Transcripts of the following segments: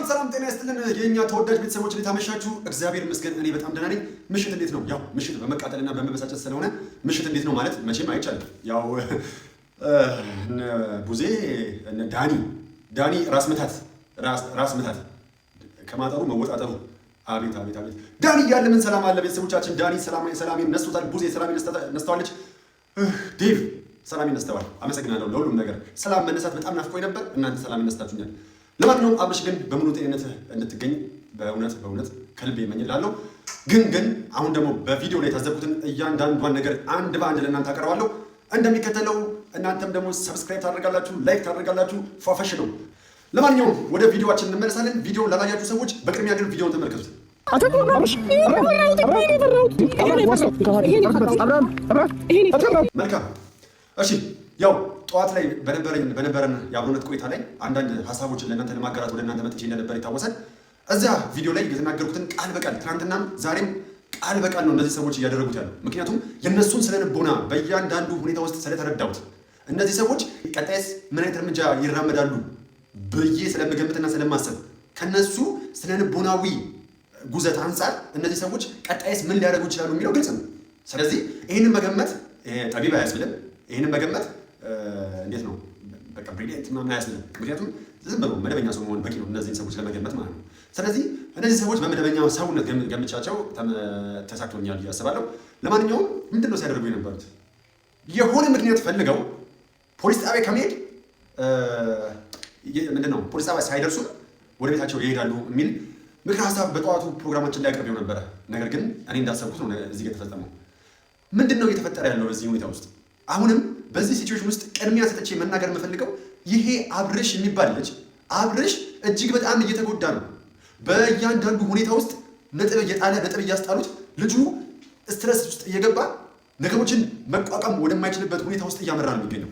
ሰላም ጤና ይስጥልን የኛ ተወዳጅ ቤተሰቦች እንዴት አመሻችሁ? እግዚአብሔር ይመስገን እኔ በጣም ደህና ነኝ። ምሽት እንዴት ነው? ያው ምሽት በመቃጠልና በመበሳጨት ስለሆነ ምሽት እንዴት ነው ማለት መቼም አይቻልም። ያው ቡዜ ዳኒ ራስ ምታት ከማጠሩ መወጣጠሩ አቤት ዳኒ እያለ ምን ሰላም አለ ቤተሰቦቻችን። ዳኒ ሰላሜን ነስቶታል። ቡዜ ሰላሜን ነስተዋለች። ዴቭ ሰላሜን ነስተዋል። አመሰግናለሁ ለሁሉም ነገር። ሰላም መነሳት በጣም ናፍቆኝ ነበር። እናንተ ሰላሜን ነስታችሁኛል። ለማንኛውም አብርሽ ግን በሙሉ ጤንነት እንድትገኝ በእውነት ከልቤ እመኝልሃለሁ። ግን አሁን ደግሞ በቪዲዮ ላይ የታዘብኩትን እያንዳንዷን ነገር አንድ በአንድ ለእናንተ አቀርባለሁ። እንደሚከተለው እናንተም ደግሞ ሰብስክራይብ ታደርጋላችሁ፣ ላይክ ታደርጋላችሁ። ፏፈሽ ነው። ለማንኛውም ወደ ቪዲዮአችን እንመለሳለን። ቪዲዮ ላላያችሁ ሰዎች በቅድሚያ ግን ቪዲዮውን ተመልከቱት። መልካም እሺ። ያው ጠዋት ላይ በነበረን የአብሮነት ቆይታ ላይ አንዳንድ ሀሳቦችን ለእናንተ ለማጋራት ወደ እናንተ መጥቼ እንደነበር ይታወሳል። እዚያ ቪዲዮ ላይ የተናገርኩትን ቃል በቃል ትናንትናም ዛሬም ቃል በቃል ነው እነዚህ ሰዎች እያደረጉት ያሉ። ምክንያቱም የእነሱን ስለንቦና በእያንዳንዱ ሁኔታ ውስጥ ስለተረዳሁት እነዚህ ሰዎች ቀጣይስ ምን አይነት እርምጃ ይራመዳሉ ብዬ ስለምገምትና ስለማሰብ ከነሱ ስለንቦናዊ ጉዘት አንጻር እነዚህ ሰዎች ቀጣይስ ምን ሊያደርጉ ይችላሉ የሚለው ግልጽ ነው። ስለዚህ ይህንን መገመት ጠቢብ አያስብልም። ይህንን መገመት እንዴት ነው በቃ ብሪሊየንት ምናምን አያስብልም። ምክንያቱም ዝም ብሎ መደበኛ ሰው መሆን በቂ ነው እነዚህን ሰዎች ለመገመት ማለት ነው። ስለዚህ እነዚህ ሰዎች በመደበኛ ሰውነት ገምቻቸው ተሳክቶኛል ብዬ አስባለሁ። ለማንኛውም ምንድን ነው ሲያደርጉ የነበሩት? የሆነ ምክንያት ፈልገው ፖሊስ ጣቢያ ከመሄድ ምንድን ነው ፖሊስ ጣቢያ ሳይደርሱ ወደ ቤታቸው ይሄዳሉ የሚል ምክር ሀሳብ በጠዋቱ ፕሮግራማችን ላይ አቅርቤው ነበረ። ነገር ግን እኔ እንዳሰብኩት ነው እዚህ ጋር የተፈጸመው። ምንድን ነው እየተፈጠረ ያለው በዚህ ሁኔታ ውስጥ? አሁንም በዚህ ሲቹዌሽን ውስጥ ቅድሚያ ሰጥቼ መናገር የምፈልገው ይሄ አብርሽ የሚባል ልጅ አብርሽ እጅግ በጣም እየተጎዳ ነው። በእያንዳንዱ ሁኔታ ውስጥ ነጥብ እየጣለ ነጥብ እያስጣሉት ልጁ ስትረስ ውስጥ እየገባ ነገሮችን መቋቋም ወደማይችልበት ሁኔታ ውስጥ እያመራ ነው የሚገኘው።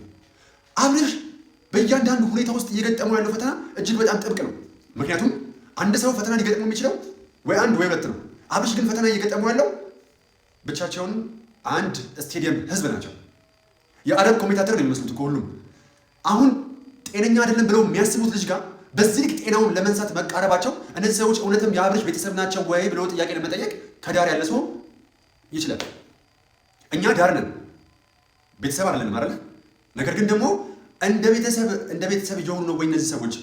አብርሽ በእያንዳንዱ ሁኔታ ውስጥ እየገጠመው ያለው ፈተና እጅግ በጣም ጥብቅ ነው። ምክንያቱም አንድ ሰው ፈተና ሊገጥመው የሚችለው ወይ አንድ ወይ ሁለት ነው። አብርሽ ግን ፈተና እየገጠመው ያለው ብቻቸውን አንድ ስቴዲየም ህዝብ ናቸው። የአረብ ኮሜንታተር ነው የሚመስሉት ከሁሉም። አሁን ጤነኛ አይደለም ብለው የሚያስቡት ልጅ ጋር በዚህ ልክ ጤናውን ለመንሳት መቃረባቸው እነዚህ ሰዎች እውነትም የአብርሽ ቤተሰብ ናቸው ወይ ብለው ጥያቄ ለመጠየቅ ከዳር ያለ ሰው ይችላል። እኛ ዳር ነን፣ ቤተሰብ አይደለንም አይደል? ነገር ግን ደግሞ እንደ ቤተሰብ እየሆኑ ነው ወይ እነዚህ ሰዎች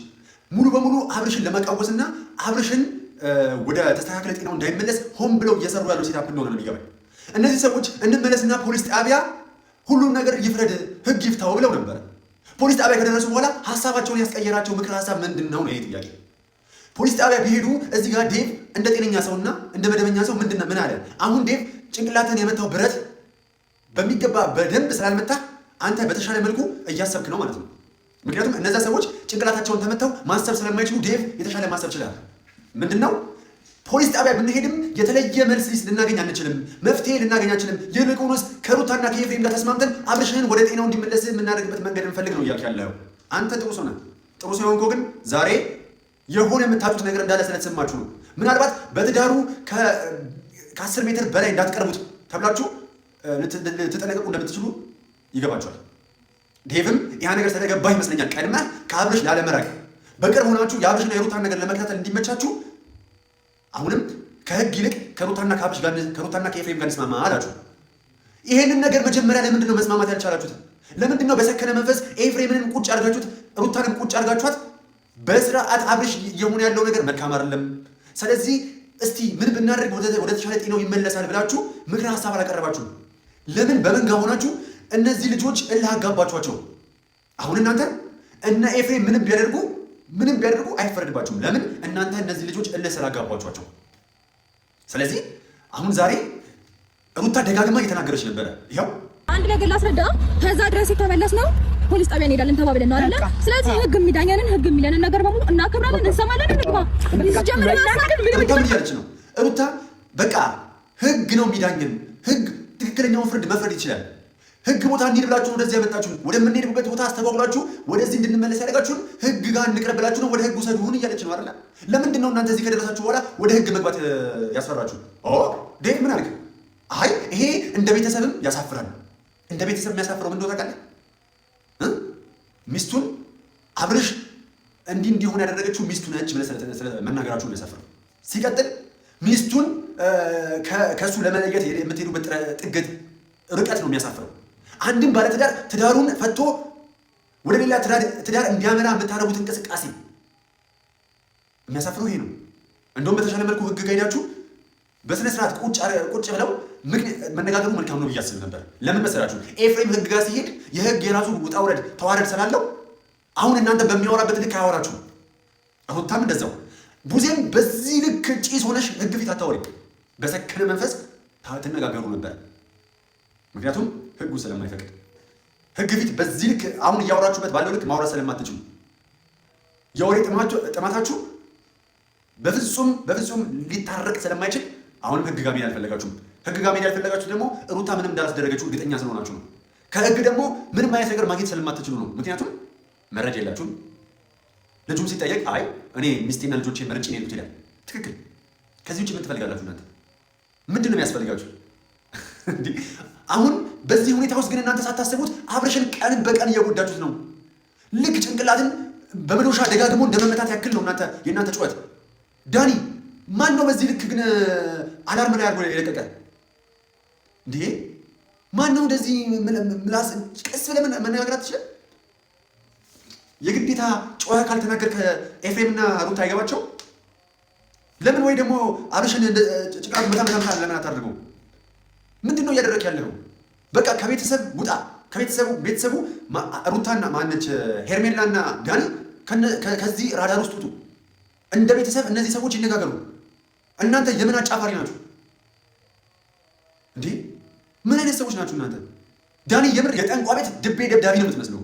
ሙሉ በሙሉ አብርሽን ለመቃወስና አብርሽን ወደ ተስተካከለ ጤናው እንዳይመለስ ሆን ብለው እየሰሩ ያለው ሴታፕ እንደሆነ ነው የሚገባኝ። እነዚህ ሰዎች እንመለስና ፖሊስ ጣቢያ ሁሉም ነገር ይፍረድ፣ ህግ ይፍታው ብለው ነበር። ፖሊስ ጣቢያ ከደረሱ በኋላ ሀሳባቸውን ያስቀየራቸው ምክር ሀሳብ ምንድን ነው ይሄ ጥያቄ። ፖሊስ ጣቢያ ቢሄዱ እዚህ ጋር ዴቭ እንደ ጤነኛ ሰውና እንደ መደበኛ ሰው ምን አለ? አሁን ዴቭ ጭንቅላትን የመታው ብረት በሚገባ በደንብ ስላልመታ አንተ በተሻለ መልኩ እያሰብክ ነው ማለት ነው። ምክንያቱም እነዛ ሰዎች ጭንቅላታቸውን ተመተው ማሰብ ስለማይችሉ ዴቭ የተሻለ ማሰብ ይችላል። ምንድነው ፖሊስ ጣቢያ ብንሄድም የተለየ መልስ ልናገኝ አንችልም፣ መፍትሄ ልናገኝ አንችልም። ይልቁንስ ከሩታና ከኤፍሬም ጋር ተስማምተን አብርሽን ወደ ጤናው እንዲመለስ የምናደርግበት መንገድ እንፈልግ ነው እያልክ ያለው አንተ። ጥሩ ሰው ነህ። ጥሩ ሰው የሆንከው ግን ዛሬ የሆነ የምታጡት ነገር እንዳለ ስለተሰማችሁ ነው። ምናልባት በትዳሩ ከ10 ሜትር በላይ እንዳትቀርቡት ተብላችሁ ልትጠነቀቁ እንደምትችሉ ይገባችኋል። ዴቭም ያ ነገር ስለገባ ይመስለኛል ቀድመህ ከአብርሽ ላለመራቅ በቅርብ ሆናችሁ የአብርሽና የሩታን ነገር ለመከታተል እንዲመቻችሁ አሁንም ከህግ ይልቅ ከሩታና ከኤፍሬም ጋር እንስማማ አላችሁ። ይሄንን ነገር መጀመሪያ ለምንድን ነው መስማማት ያልቻላችሁት? ለምንድን ነው በሰከነ መንፈስ ኤፍሬምንም ቁጭ አድርጋችሁት ሩታንም ቁጭ አድርጋችኋት በስርዓት አብርሽ እየሆነ ያለው ነገር መልካም አይደለም፣ ስለዚህ እስቲ ምን ብናደርግ ወደ ተሻለ ጤናው ይመለሳል ብላችሁ ምክር ሀሳብ አላቀረባችሁ? ለምን በመንጋ ሆናችሁ እነዚህ ልጆች እልህ አጋባችኋቸው? አሁን እናንተ እነ ኤፍሬም ምንም ቢያደርጉ አይፈረድባችሁም። ለምን? እናንተ እነዚህ ልጆች እልህ ስላጋባችኋቸው። ስለዚህ አሁን ዛሬ ሩታ ደጋግማ እየተናገረች ነበረ። ይኸው አንድ ነገር ላስረዳ። ከዛ ድረስ የተመለስ ነው ፖሊስ ጣቢያ እንሄዳለን ተባብለን ነው አይደለ? ስለዚህ ህግ የሚለንን ነገር በሙሉ እናከብራለን፣ እንሰማለን፣ እንግባ። ምን እያለች ነው ሩታ? በቃ ህግ ነው የሚዳኘን። ህግ ትክክለኛውን ፍርድ መፍረድ ይችላል። ህግ ቦታ እንሂድ ብላችሁ ወደዚህ ያመጣችሁን፣ ወደምንሄድበት ቦታ አስተጓጉላችሁ ወደዚህ እንድንመለስ ያደርጋችሁን ህግ ጋር እንቅረብላችሁ ነው፣ ወደ ህግ ውሰዱን እያለች ነው አይደል? ለምንድን ነው እናንተ እዚህ ከደረሳችሁ በኋላ ወደ ህግ መግባት ያስፈራችሁ? ዴቭ ምን አልክ? አይ ይሄ እንደ ቤተሰብም ያሳፍራል። እንደ ቤተሰብ የሚያሳፍረው ምን እንደሆነ ታውቃለህ? ሚስቱን አብርሽ እንዲሆን ያደረገችው ሚስቱ ነች ብለህ መናገራችሁን ለሰፈረው። ሲቀጥል ሚስቱን ከሱ ለመለየት የምትሄዱበት ጥገት ርቀት ነው የሚያሳፍረው። አንድም ባለትዳር ትዳሩን ፈቶ ወደ ሌላ ትዳር እንዲያመራ የምታደርጉት እንቅስቃሴ የሚያሳፍረው ይሄ ነው። እንደውም በተሻለ መልኩ ህግ ጋይዳችሁ በስነ ስርዓት ቁጭ ብለው መነጋገሩ መልካም ነው ብዬ አስብ ነበር። ለምን መሰላችሁ? ኤፍሬም ህግ ጋር ሲሄድ የህግ የራሱ ውጣ ውረድ ተዋረድ ስላለው አሁን እናንተ በሚያወራበት ልክ አያወራችሁ። ሩታም እንደዛው። ቡዜም በዚህ ልክ ጭስ ሆነሽ ህግ ፊት አታወሪ። በሰከነ መንፈስ ትነጋገሩ ነበር። ምክንያቱም ህጉ ስለማይፈቅድ ህግ ፊት በዚህ ልክ አሁን እያወራችሁበት ባለው ልክ ማውራት ስለማትችሉ የወሬ ጥማታችሁ በፍጹም ሊታረቅ ስለማይችል አሁንም ህግ ጋር መሄድ አልፈለጋችሁም። ህግ ጋር መሄድ ያልፈለጋችሁ ደግሞ ሩታ ምንም እንዳላስደረገችው እርግጠኛ ስለሆናችሁ ነው። ከህግ ደግሞ ምንም አይነት ነገር ማግኘት ስለማትችሉ ነው። ምክንያቱም መረጃ የላችሁም። ልጁም ሲጠየቅ አይ እኔ ሚስቴና ልጆቼ መርጬ ነው ይላል። ትክክል። ከዚህ ውጭ ምን ትፈልጋላችሁ እናንተ? ምንድን ነው የሚያስፈልጋችሁ? አሁን በዚህ ሁኔታ ውስጥ ግን እናንተ ሳታስቡት አብርሽን ቀን በቀን እየጎዳችሁት ነው። ልክ ጭንቅላትን በመዶሻ ደጋግሞ እንደመመታት ያክል ነው የእናንተ ጩኸት። ዳኒ ማን ነው በዚህ ልክ ግን አላርም ላይ አድርጎ የለቀቀ እንዴ? ማን ነው እንደዚህ ምላስ ቀስ ብለህ መነጋገር አትችልም? የግዴታ ጮኸ ካልተናገር ከኤፍሬምና ሩታ አይገባቸው ለምን? ወይ ደግሞ አብርሽን ጭቃት መታ ለምን አታደርገው? ምንድን ነው እያደረክ ያለው? በቃ ከቤተሰብ ውጣ። ቤተሰቡ ሩታና ማነች ሄርሜላና ዳኒ ከዚህ ራዳር ውስጥ ውጡ። እንደ ቤተሰብ እነዚህ ሰዎች ይነጋገሩ። እናንተ የምን አጫፋሪ ናችሁ እንዴ? ምን አይነት ሰዎች ናችሁ እናንተ? ዳኒ የምር የጠንቋ ቤት ድቤ ደብዳቤ ነው የምትመስለው።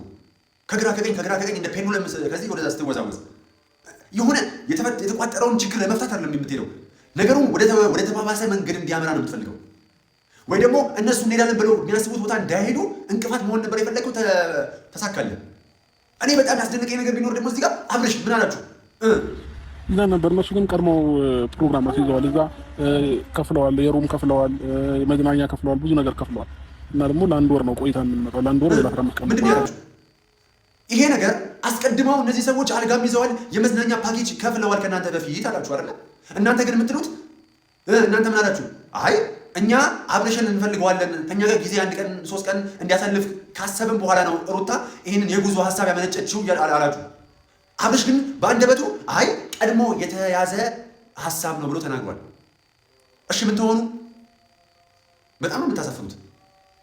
ከግራ ከቀኝ እንደ ፔንዱለም ከዚህ ወደዛ ስትወዛወዝ የሆነ የተቋጠረውን ችግር ለመፍታት አይደለም የምትሄደው። ነገሩን ወደ ተባባሰ መንገድ እንዲያመራ ነው የምትፈልገው። ወይ ደግሞ እነሱ እንሄዳለን ብለው የሚያስቡት ቦታ እንዳይሄዱ እንቅፋት መሆን ነበር የፈለገው። ተሳካለን። እኔ በጣም ያስደነቀኝ ነገር ቢኖር ደግሞ እዚህ ጋር አብርሽ ምን አላችሁ እዛ ነበር። እነሱ ግን ቀድመው ፕሮግራም አስይዘዋል። እዛ ከፍለዋል፣ የሩም ከፍለዋል፣ የመዝናኛ ከፍለዋል፣ ብዙ ነገር ከፍለዋል። እና ደግሞ ለአንድ ወር ነው ቆይታ የምንመጣው። ለአንድ ወር ወደ 15 ቀን ምንድን ያላችሁ ይሄ ነገር አስቀድመው እነዚህ ሰዎች አልጋም ይዘዋል፣ የመዝናኛ ፓኬጅ ከፍለዋል ከእናንተ በፊት አላችሁ አይደለ? እናንተ ግን የምትሉት እናንተ ምን አላችሁ? አይ እኛ አብርሽን እንፈልገዋለን ከኛ ጋር ጊዜ 1 ቀን 3 ቀን እንዲያሳልፍ ካሰብን በኋላ ነው ሩታ ይህንን የጉዞ ሀሳብ ያመነጨችው አላችሁ። አብርሽ ግን በአንደበቱ አይ ቀድሞ የተያዘ ሀሳብ ነው ብሎ ተናግሯል። እሺ ምን ትሆኑ? በጣም ነው የምታሳፍሩት።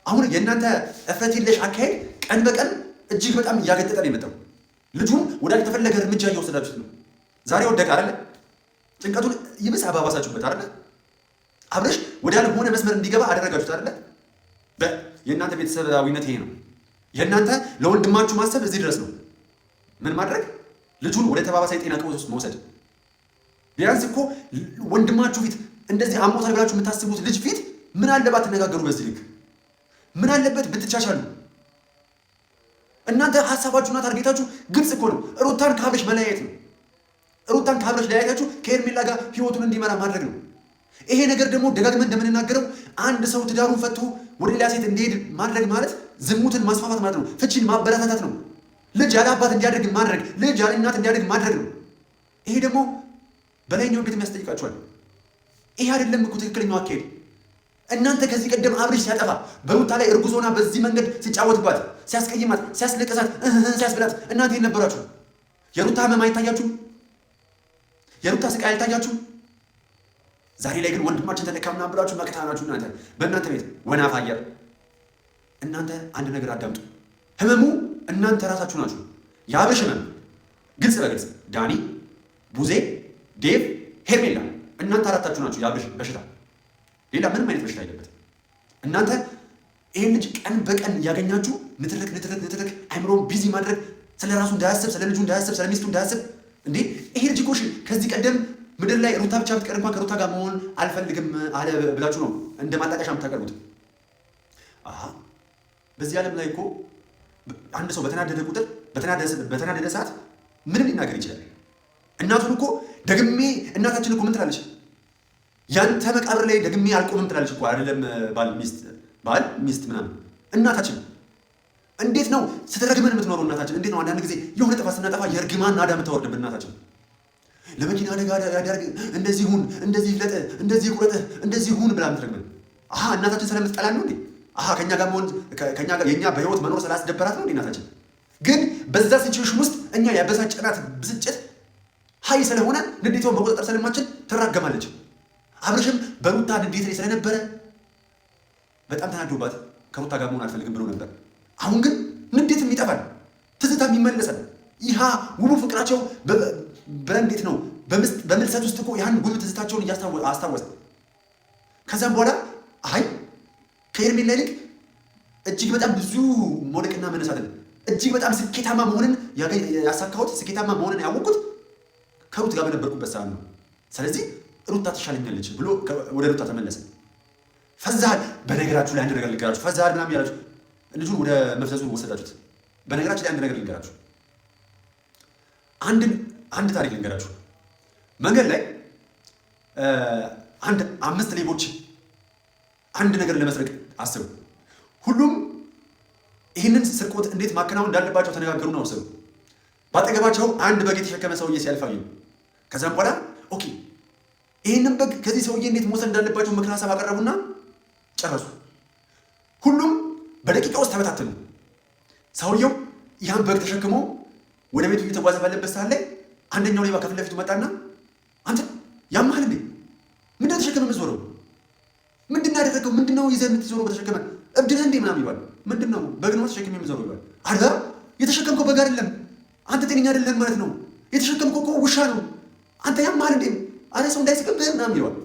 አሁን የእናንተ እፍረት የለሽ አካሄድ ቀን በቀን እጅግ በጣም እያገጠጠ ነው የመጣው። ልጁን ወዳልተፈለገ እርምጃ እየወሰዳችሁት ነው። ዛሬ ወደቀ አይደለ? ጭንቀቱን ይብስ አባባሳችሁበት አይደለ? አብርሽ ወዳልሆነ መስመር እንዲገባ አደረጋችሁት አይደለ? የእናንተ ቤተሰባዊነት ይሄ ነው። የእናንተ ለወንድማችሁ ማሰብ እዚህ ድረስ ነው። ምን ማድረግ? ልጁን ወደ ተባባሰ የጤና ቀውስ ውስጥ መውሰድ። ቢያንስ እኮ ወንድማችሁ ፊት እንደዚህ አሞታል ብላችሁ የምታስቡት ልጅ ፊት ምን አለባት ትነጋገሩ በዚህ ልክ? ምን አለበት ብትቻቻሉ? እናንተ ሀሳባችሁና ታርጌታችሁ ግልጽ እኮ ነው። ሩታን ከአብርሽ መለያየት ነው። ሩታን ከአብርሽ ለያየታችሁ ከሄርሜላ ጋር ህይወቱን እንዲመራ ማድረግ ነው። ይሄ ነገር ደግሞ ደጋግመን እንደምንናገረው አንድ ሰው ትዳሩን ፈቶ ወደ ሌላ ሴት እንዲሄድ ማድረግ ማለት ዝሙትን ማስፋፋት ማለት ነው። ፍቺን ማበረታታት ነው። ልጅ ያለ አባት እንዲያደርግ ማድረግ፣ ልጅ ያለ እናት እንዲያደርግ ማድረግ ነው። ይሄ ደግሞ በላይኛው ቤት የሚያስጠይቃችኋል። ይሄ አይደለም እኮ ትክክለኛው አካሄድ። እናንተ ከዚህ ቀደም አብርሽ ሲያጠፋ በሩታ ላይ እርጉዞና በዚህ መንገድ ሲጫወትባት፣ ሲያስቀይማት፣ ሲያስለቅሳት፣ ሲያስብላት እናንተ የነበራችሁ የሩታ ህመም አይታያችሁም? የሩታ ስቃይ አይታያችሁም? ዛሬ ላይ ግን ወንድማችን ተነካምና ብላችሁ መቅታ ናችሁ። እናንተ በእናንተ ቤት ወናፍ አየር። እናንተ አንድ ነገር አዳምጡ። ህመሙ እናንተ ራሳችሁ ናችሁ። የአብርሽ ህመም ግልጽ በግልጽ ዳኒ፣ ቡዜ፣ ዴቭ፣ ሄርሜላ እናንተ አራታችሁ ናችሁ የአብርሽ በሽታ። ሌላ ምንም አይነት በሽታ የለበትም። እናንተ ይህን ልጅ ቀን በቀን እያገኛችሁ ንትርክ አይምሮን ቢዚ ማድረግ፣ ስለ ራሱ እንዳያስብ፣ ስለ ልጁ እንዳያስብ፣ ስለ ሚስቱ እንዳያስብ። እንዴ ይሄ ልጅ እኮ ከዚህ ቀደም ምድር ላይ ሩታ ብቻ ብትቀር እንኳን ከሩታ ጋር መሆን አልፈልግም አለ ብላችሁ ነው እንደ ማጣቀሻ የምታቀርቡት። በዚህ ዓለም ላይ እኮ አንድ ሰው በተናደደ ቁጥር በተናደደ ሰዓት ምንም ሊናገር ይችላል። እናቱን እኮ ደግሜ እናታችን እኮ ምን ትላለች? ያንተ መቃብር ላይ ደግሜ አልቆምም ትላለች እኮ አይደለም ባል ሚስት ምናምን። እናታችን እንዴት ነው ስትረግመን የምትኖረው እናታችን? እንዴት ነው አንዳንድ ጊዜ የሆነ ጥፋት ስናጠፋ የእርግማን ናዳ የምታወርድብን እናታችን? ለመኪና አደጋ ያደርግ እንደዚህ ሁን፣ እንደዚህ ይፍለጥ፣ እንደዚህ ቁረጥ፣ እንደዚህ ሁን ብላ የምትረግመን እናታችን ስለምትጠላን ነው እንዴ? ከኛ ጋር መሆን ከኛ ጋር የኛ በህይወት መኖር ስላስደበራት ነው እንዴ እናታችን? ግን በዛ ሲቹዌሽን ውስጥ እኛ ያበሳጨናት ብስጭት ሀይ ስለሆነ ንዴቷን በቁጥጥር ስለማችን ትራገማለች። አብርሽም በሩታ ንዴት ላይ ስለነበረ በጣም ተናዶባት ከሩታ ጋር መሆን አልፈልግም ብሎ ነበር። አሁን ግን ንዴትም ይጠፋል፣ ትዝታም ይመለሳል። ይሃ ውቡ ፍቅራቸው በእንዴት ነው በምልሰት ውስጥ እኮ ያን ውብ ትዝታቸውን አስታወሰ። ከዛም በኋላ አይ ከኤርሜላ ይልቅ እጅግ በጣም ብዙ መውደቅና መነሳትን እጅግ በጣም ስኬታማ መሆንን ያሳካሁት ስኬታማ መሆንን ያወቅኩት ከሩት ጋር በነበርኩበት ሰዓት ነው። ስለዚህ ሩታ ትሻለኛለች ብሎ ወደ ሩታ ተመለሰ። ፈዛሃል። በነገራችሁ ላይ አንድ ነገር ልንገራችሁ። ፈዛሃል ምናምን ያላችሁ ልጁን ወደ መፍዘዙ ወሰዳችሁት። በነገራችሁ ላይ አንድ ነገር ልንገራችሁ። አንድ ታሪክ ልንገራችሁ። መንገድ ላይ አንድ 5 ሌቦች አንድ ነገር ለመስረቅ አስቡ። ሁሉም ይህንን ስርቆት እንዴት ማከናወን እንዳለባቸው ተነጋገሩና ወሰዱ። ባጠገባቸው አንድ በግ የተሸከመ ሰውዬ ሲያልፍ አዩ። ከዛም በኋላ ኦኬ ይህንን በግ ከዚህ ሰውዬ እንዴት መውሰድ እንዳለባቸው ምክር ሀሳብ አቀረቡና ጨረሱ። ሁሉም በደቂቃ ውስጥ ተበታተኑ። ሰውየው ያን በግ ተሸክሞ ወደ ቤቱ እየተጓዘ ባለበት ሰዓት ላይ አንደኛው ሌባ ከፊት ለፊቱ መጣና አንተ ያማህል እንዴ? ምንድነው ተሸከመ የምትዞረው? ምንድነው ያደረገው? ምንድነው ይዘህ የምትዞረው በተሸከመ? እብድ ነህ እንዴ ምናምን ይባል። ምንድነው በግ ነው ተሸክሜ የምትዞረው ይባል። አረ የተሸከምከው በግ አይደለም፣ አንተ ጤነኛ አይደለም ማለት ነው። የተሸከምከው እኮ ውሻ ነው። አንተ ያማህል እንዴ? አረ ሰው እንዳይስቅብህ ምናምን ይባል።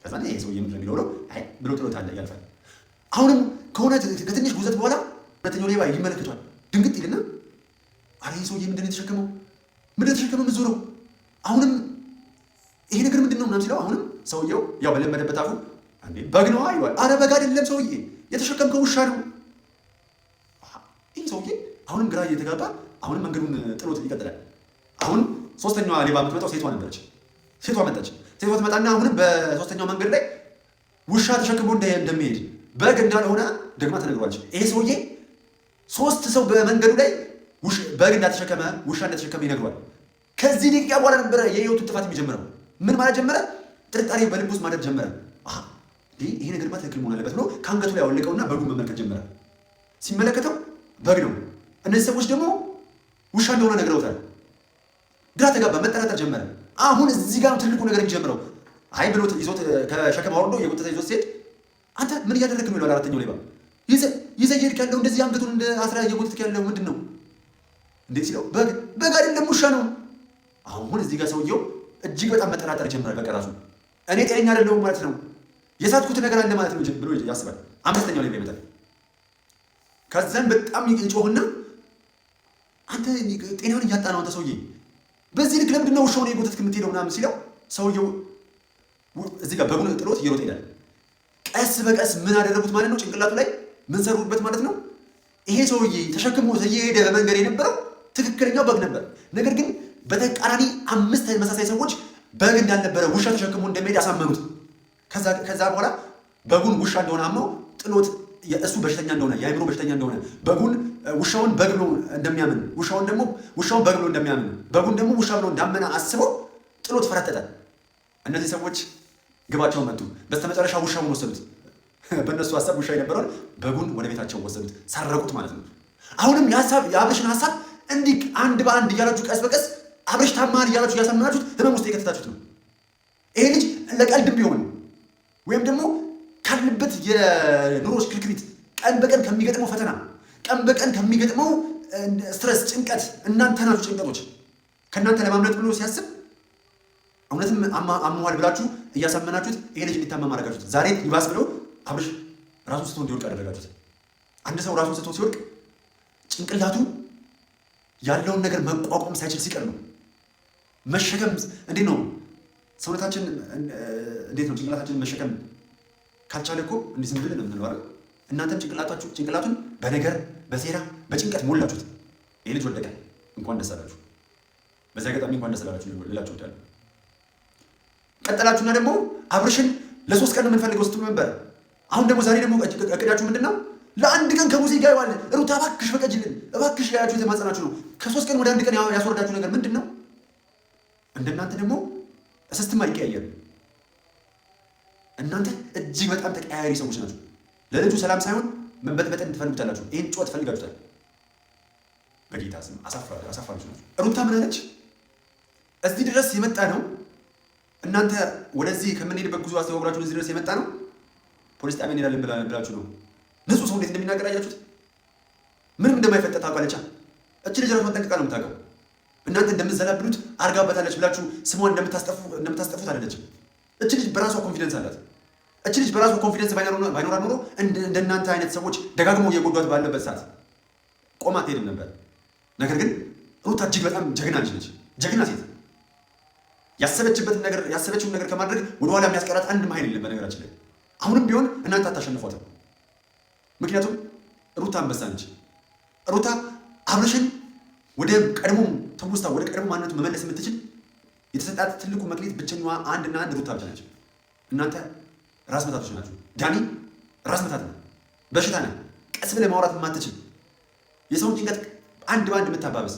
ከዛ ይሄ ሰውዬ ምንድነው የሚለው አይ ብሎ ጥሎታል፣ ያልፋል። አሁንም ከሆነ ከትንሽ ጉዘት በኋላ ሁለተኛው ሌባ ይመለከቷል። ድንግጥ ይልና አረ ይሄ ሰውዬ ምንድነው የተሸከመው? ምንድነው ተሸከመው የምትዞረው? አሁንም ይሄ ነገር ምንድነው ምናምን ሲለው አሁንም ሰውየው ያው በለመደበት አፉ አንዴ በግ ነው አይዋል። አረ በግ አይደለም ሰውዬ የተሸከምከው ውሻ ነው። ይሄ ሰውዬ አሁንም ግራ እየተጋባ አሁንም መንገዱን ጥሎት ይቀጥላል። አሁን ሶስተኛዋ ሌባ የምትመጣው ሴቷ ነበረች። ሴቷ መጣች። ሴቷ ትመጣና አሁንም በሶስተኛው መንገድ ላይ ውሻ ተሸክሞ እንደሚሄድ በግ እንዳልሆነ ደግማ ተነግሯለች። ይሄ ሰውዬ 3 ሰው በመንገዱ ላይ በግ እንዳተሸከመ ውሻ እንዳተሸከመ ይነግሯል። ከዚህ ደቂቃ በኋላ ነበረ የህይወቱ ጥፋት የሚጀምረው። ምን ማለት ጀመረ? ጥርጣሬ በልብ ውስጥ ማደር ጀመረ። ይሄ ነገር ትክክል መሆን አለበት ብሎ ከአንገቱ ላይ ያወለቀውና በጉን መመልከት ጀመረ። ሲመለከተው በግ ነው። እነዚህ ሰዎች ደግሞ ውሻ እንደሆነ ነግረውታል። ግራ ተጋባ፣ መጠራጠር ጀመረ። አሁን እዚህ ጋር ትልቁ ነገር የሚጀምረው አይ ብሎት ይዞት ከሸከም አውርዶ የጎተተ ይዞት ሲሄድ አንተ ምን እያደረግህ ነው ይላል አራተኛው ሌባ። ይዘህ እየሄድክ ያለው እንደዚህ አንገቱን እንደ አስራ እየጎተትክ ያለው ምንድን ነው እንዴት ሲለው በግ አይደለም ውሻ ነው። አሁን እዚህ ጋር ሰውየው እጅግ በጣም መጠራጠር ጀመረ። በቃ ራሱ እኔ ጤነኛ አይደለሁም ማለት ነው፣ የሳትኩት ነገር አለ ማለት ነው ብሎ ያስባል። አምስተኛው ሌባ ይመጣል። ከዛም በጣም ይጮህና አንተ ጤናውን እያጣ ነው አንተ ሰውዬ፣ በዚህ ልክ ለምንድን ነው ውሻውን የጎተትክ የምትሄደው ምናምን ሲለው ሰውየው እዚህ ጋር በጉን ጥሎት እየሮጠ ይሄዳል። ቀስ በቀስ ምን አደረጉት ማለት ነው? ጭንቅላቱ ላይ ምን ሰሩበት ማለት ነው? ይሄ ሰውዬ ተሸክሞ እየሄደ በመንገድ የነበረው ትክክለኛው በግ ነበር። ነገር ግን በተቃራኒ 5 ተመሳሳይ ሰዎች በግ እንዳልነበረ ውሻ ተሸክሞ እንደሚሄድ ያሳመኑት። ከዛ በኋላ በጉን ውሻ እንደሆነ አምነው ጥሎት እሱ በሽተኛ እንደሆነ የአእምሮ በሽተኛ እንደሆነ ውሻውን በግ ብሎ እንደሚያምን ውሻውን በግ ብሎ እንደሚያምን በጉን ደግሞ ውሻ ብሎ እንዳመነ አስበው ጥሎት ፈረጠጠ። እነዚህ ሰዎች ግባቸውን መቱ። በስተመጨረሻ ውሻውን ወሰዱት። በእነሱ ሀሳብ ውሻ የነበረውን በጉን ወደ ቤታቸው ወሰዱት፣ ሰረቁት ማለት ነው። አሁንም የአብርሽን ሀሳብ እንዲህ አንድ በአንድ እያላችሁ ቀስ በቀስ አብርሽ ታማል እያላችሁ እያሳመናችሁት ህመም ውስጥ የከተታችሁት ነው። ይሄ ልጅ ለቀልድም ቢሆን ወይም ደግሞ ካለበት የኑሮ ሽክርክሪት ቀን በቀን ከሚገጥመው ፈተና ቀን በቀን ከሚገጥመው ስትረስ፣ ጭንቀት እናንተ ናችሁ ጭንቀቶች ከእናንተ ለማምለጥ ብሎ ሲያስብ እውነትም አሟል ብላችሁ እያሳመናችሁት ይሄ ልጅ እንዲታመም አደረጋችሁት። ዛሬ ይባስ ብለው አብርሽ ራሱን ስቶ እንዲወድቅ አደረጋችሁት። አንድ ሰው ራሱን ስቶ ሲወድቅ ጭንቅላቱ ያለውን ነገር መቋቋም ሳይችል ሲቀር ነው። መሸከም እንዴት ነው ሰውነታችን እንዴት ነው ጭንቅላታችንን መሸከም ካልቻለ እኮ እንዲህ ዝም ብለን ነው የምንለው አይደል? እናንተም ጭንቅላቱን በነገር በሴራ በጭንቀት ሞላችሁት። ይሄ ልጅ ወደቀ። እንኳን ደስ አላችሁ። በዚህ አጋጣሚ እንኳን ደስ አላችሁ ልላችሁ እወዳለሁ። ቀጠላችሁና ደግሞ አብርሽን ለ3 ቀን ነው የምንፈልገው ስትሉ ነበር። አሁን ደግሞ ዛሬ ደግሞ እቅዳችሁ ምንድነው? ለአንድ ቀን ከሙሴ ጋር ይዋል ሩታ እባክሽ ፈቀጅልን እባክሽ ያያችሁ የተማጸናችሁ ነው። ከ3 ቀን ወደ 1 ቀን ያስወርዳችሁ ነገር ምንድን ነው? እንደናንተ ደግሞ እስስትማ ይቀያየር። እናንተ እጅግ በጣም ተቀያያሪ ሰዎች ናችሁ። ለልጁ ሰላም ሳይሆን መንበጥበጥን ትፈልጉታላችሁ። ይሄን ጮት ትፈልጋችሁታል። በጌታ ስም አሳፋሪዎች ናችሁ። ሩታ ምን አለች? እዚህ ድረስ የመጣ ነው እናንተ ወደዚህ ከምንሄድበት ጉዞ አስተዋውራችሁ እዚህ ድረስ የመጣ ነው ፖሊስ ጣቢያ እንሄዳለን ብላችሁ ነው። ንጹህ ሰው እንዴት እንደሚናገር አያችሁት? ምንም እንደማይፈጠር ታውቃለች። እቺ ልጅ ራሷን ጠንቅቃ ነው የምታውቀው። እናንተ እንደምትዘላብሉት አርጋበታለች ብላችሁ ስሟን እንደምታስጠፉት አይደለችም። እቺ ልጅ በራሷ ኮንፊደንስ አላት። እቺ ልጅ በራሷ ኮንፊደንስ ባይኖራ ኖሮ እንደናንተ አይነት ሰዎች ደጋግመው እየጎዷት ባለበት ሰዓት ቆማ ትሄድም ነበር። ነገር ግን ሩታ እጅግ በጣም ጀግና ልጅ ነች። ጀግና ሴት ያሰበችውን ነገር ከማድረግ ወደኋላ የሚያስቀራት አንድም ኃይል የለም። በነገራችን ላይ አሁንም ቢሆን እናንተ አታሸንፏትም። ምክንያቱም ሩታ አንበሳ ነች። ሩታ አብርሽን ወደ ቀድሞ ትውስታ ወደ ቀድሞ ማንነቱ መመለስ የምትችል የተሰጣት ትልቁ መክሊት ብቸኛዋ አንድና አንድ ሩታ ብቻ ነች። እናንተ ራስ መታቶች ናችሁ። ዳኒ ራስ መታት ነው፣ በሽታ ነው። ቀስ ብለህ ማውራት የማትችል የሰውን ጭንቀት አንድ በአንድ የምታባበስ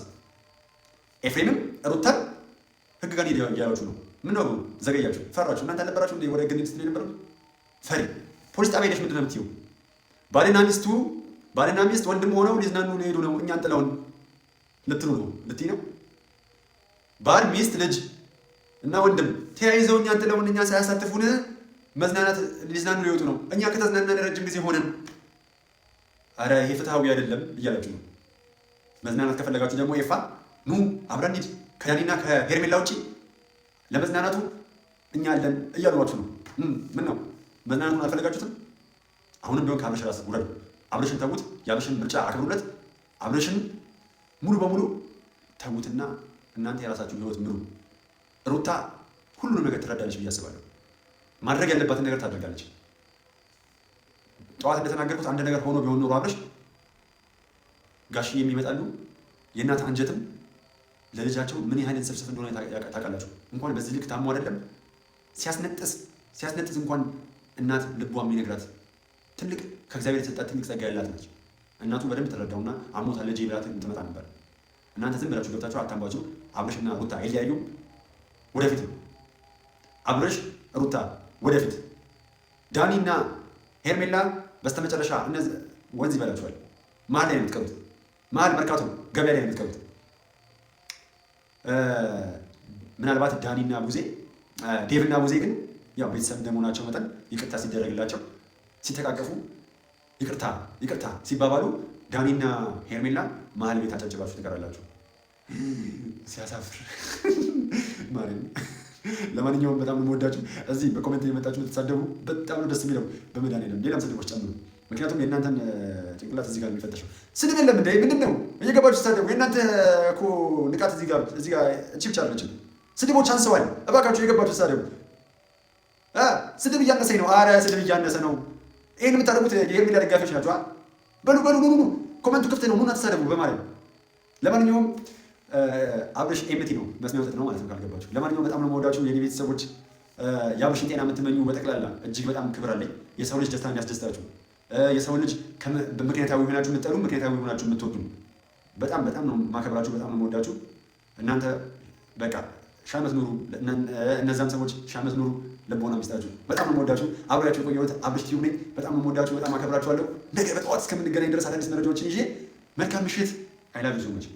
ኤፍሬምም ሩታን ህግ ጋር እያያችሁ ነው። ምን ነው ዘገያችሁ? ፈራችሁ? እናንተ አልነበራችሁ እንዴ ወደ ግንኙነት ስትል የነበረው? ፈሪ ፖሊስ ጣቢያ ሄደሽ ምንድን ነው የምትይው? ባልና ሚስት ወንድም ሆነው ሊዝናኑ ሊሄዱ ነው እኛን ጥለውን ልትሉ ነው ልትይ ነው? ባል ሚስት ልጅ እና ወንድም ተያይዘው እኛን ጥለውን እኛ ሳያሳትፉን መዝናናት ሊዝናኑ ሊወጡ ነው። እኛ ከተዝናናን ረጅም ጊዜ ሆነን። አረ ይሄ ፍትሃዊ አይደለም እያላችሁ ነው። መዝናናት ከፈለጋችሁ ደግሞ ኤፋ ኑ አብረን እንሂድ ከዳኒና ከሄርሜላ ውጪ ለመዝናናቱ እኛ አለን እያሏችሁ ነው። ምን ነው መዝናናቱን አልፈለጋችሁትም? አሁንም ቢሆን ከአብርሽ ራስ ውረዱ። አብርሽን ተዉት። የአብርሽን ምርጫ አክብሩለት። አብርሽን ሙሉ በሙሉ ተዉትና እናንተ የራሳችሁን ህይወት ምሩ። ሩታ ሁሉንም ነገር ትረዳለች ብዬ አስባለሁ። ማድረግ ያለባትን ነገር ታደርጋለች። ጠዋት እንደተናገርኩት አንድ ነገር ሆኖ ቢሆን ኖሮ አብርሽ ጋሽዬ የሚመጣሉ የእናት አንጀትም ለልጃቸው ምን ያህል እንስብስብ እንደሆነ ታውቃላችሁ። እንኳን በዚህ ልክ ታሞ አይደለም ሲያስነጥስ እንኳን እናት ልቧ የሚነግራት ትልቅ ከእግዚአብሔር የተሰጣት ትልቅ ጸጋ ያላት ነች። እናቱ በደንብ ተረዳውና አሞታ ልጅ ብላት ትመጣ ነበር። እናንተ ዝም ብላችሁ ገብታችሁ አታንባችሁ። አብርሽና ሩታ አይለያዩም። ወደፊት ነው አብርሽ ሩታ ወደፊት። ዳኒና ሄርሜላ በስተመጨረሻ እነዚህ ወንዝ ይበላችኋል። መሀል ላይ ነው የምትቀሩት። መሀል መርካቶ ገበያ ላይ ነው የምትቀሩት። ምናልባት ዳኒና ቡዜ ዴቭና ቡዜ ግን ያው ቤተሰብ እንደመሆናቸው መጠን ይቅርታ ሲደረግላቸው ሲተቃቀፉ ይቅርታ ሲባባሉ ዳኒና ሄርሜላ መሀል ቤት አጨብጭባችሁ ትቀራላችሁ። ሲያሳፍር ማለት ነው። ለማንኛውም በጣም ነው የምወዳችሁ። እዚህ በኮሜንት የመጣችሁ ልትሳደቡ በጣም ነው ደስ የሚለው። በመድኃኒዓለም ሌላም ስድቦች ጨምሩ። ምክንያቱም የእናንተን ጭንቅላት እዚህ ጋር የሚፈተሸው ስድብ የለም እንደ ምንድን ነው እየገባችሁ ትሳደቡ። የእናንተ እኮ ንቃት እዚህ ጋር እቺ ብቻ አለችም። ስድቦች አንሰዋል። እባካችሁ የገባችሁ ትሳደቡ። ስድብ እያነሰኝ ነው። አረ ስድብ እያነሰ ነው። ይህን የምታደርጉት የሄርሜላ ደጋፊዎች ናቸው። በሉ ኮመንቱ ክፍት ነው። ኑና ተሳደቡ በማለት ነው። ለማንኛውም አብርሽ ኤምቲ ነው መስሚያ ወጥት ነው ማለት ነው ካልገባችሁ። ለማንኛውም በጣም ነው የምወዳችሁ የኔ ቤተሰቦች። የአብርሽን ጤና የምትመኙ በጠቅላላ እጅግ በጣም ክብር አለኝ። የሰው ልጅ ደስታ የሚያስደስታችሁ፣ የሰው ልጅ ምክንያታዊ ሆናችሁ የምትጠሉ፣ ምክንያታዊ ሆናችሁ የምትወዱ በጣም ነው ማከብራችሁ። በጣም ነው የምወዳችሁ። እናንተ በቃ ሺህ ዓመት ኑሩ። እነዛም ሰዎች ሺህ ዓመት ኑሩ። ልቦና ሚስጣችሁ። በጣም ነው የምወዳችሁ። አብራችሁ የቆየሁት አብርሽ ቲዩብ ነኝ። በጣም ነው የምወዳችሁ። በጣም አከብራችኋለሁ። ነገ በጠዋት እስከምንገናኝ ድረስ አዳዲስ መረጃዎችን ይዤ መልካም ምሽት። አይ ላቭ ዩ ሶ ማች